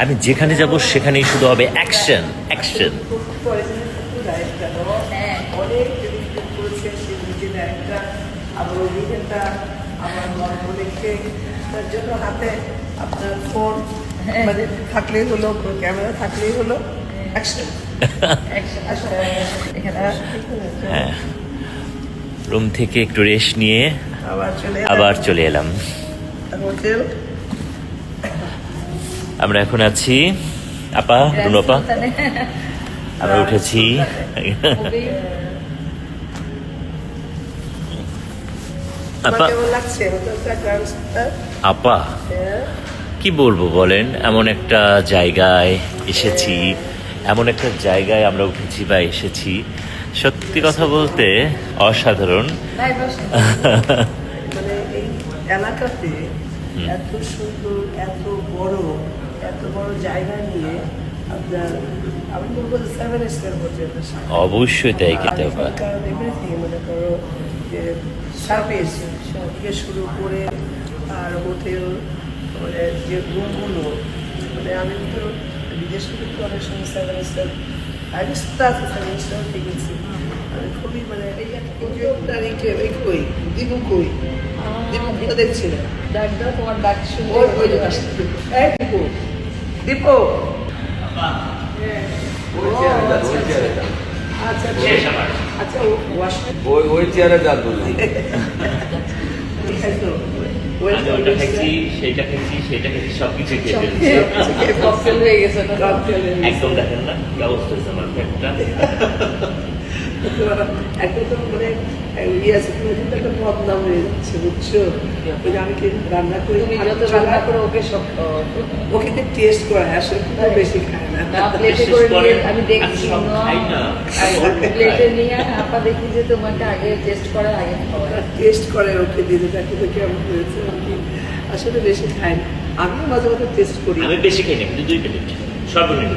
আমি যেখানে যাব সেখানেই শুধু হবে অ্যাকশন অ্যাকশন। তার জন্য হাতে আপনার ফোন মানে থাকলেই হলো, ক্যামেরা থাকলেই হলো, অ্যাকশন। হ্যাঁ, রুম থেকে একটু রেস্ট নিয়ে আবার চলে এলাম। হোটেল আমরা এখন আছি আপা, রুনু আপা, আমরা উঠেছি। আপা আপা কি বলবো বলেন, এমন একটা জায়গায় এসেছি, এমন একটা জায়গায় আমরা উঠেছি বা এসেছি, সত্যি কথা বলতে অসাধারণ। মানে এই এলাকাতে এত সুন্দর, এত বড় জায়গা নিয়ে আপনার, আমি বলবো 7 স্টার হোটেল। অবশ্যই তাই, কিন্তু মনে করো যে সার্ভিস থেকে শুরু করে আর হোটেল, মানে যে রুমগুলো, মানে আমি তো বিদেশে কিন্তু অনেক সময় 7 স্টার, 5 স্টার 7 স্টার দেখেছি। আমি খুবই মানে দীপক দেখছি না, তোমার ডাক শুনে দীপু। আচ্ছা ওই চেয়ারে যা বললি, সেইটা খেয়েছি সবকিছু একদম দেখেন না কি অবস্থা হয়েছে আমার পেটটা। একটা তো মানে একটা বদনাম হয়ে যাচ্ছে, বুঝছো? আমি কি রান্না করি, রান্না করে ওকে সব ওকে টেস্ট করা আসলে বেশি খায় না। আমি দেখছি প্লেটে নিয়ে আপা দেখি যে তোমাকে আগে টেস্ট করে, আগে টেস্ট করে ওকে দিতে থাকি তো কেমন হয়েছে। আমি আসলে বেশি খাই না, আমিও মাঝে মাঝে টেস্ট করি। আমি বেশি খাই না, কিন্তু 2 প্লেট সর্বনিম্ন।